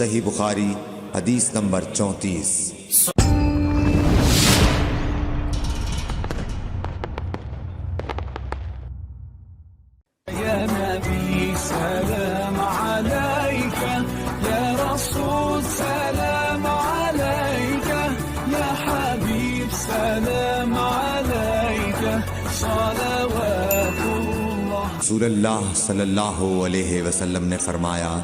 सही बुखारी हदीस नंबर 34। या नबी सलाम अलैका, या रसूल सलाम अलैका, या हबीब सलाम अलैका, सलावतुल्लाह। रसूलुल्लाह सल्लल्लाहु अलैहि वसल्लम ने फरमाया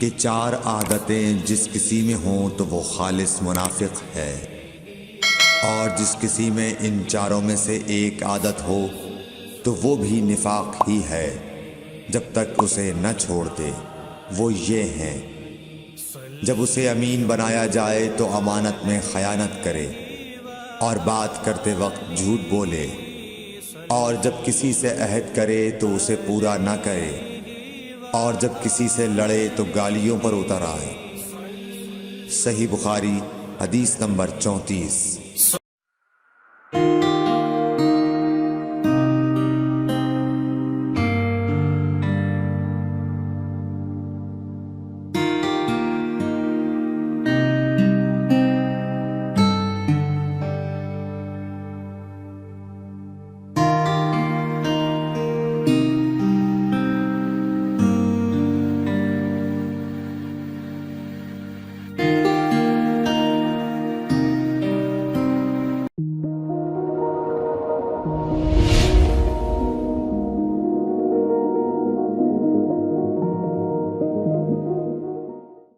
कि 4 आदतें जिस किसी में हों तो वो खालिस मुनाफिक है, और जिस किसी में इन चारों में से एक आदत हो तो वो भी निफाक ही है जब तक उसे न छोड़ दे। वो ये हैं, जब उसे अमीन बनाया जाए तो अमानत में खयानत करे, और बात करते वक्त झूठ बोले, और जब किसी से अहद करे तो उसे पूरा न करे, और जब किसी से लड़े तो गालियों पर उतर आए। सही बुखारी हदीस नंबर 34।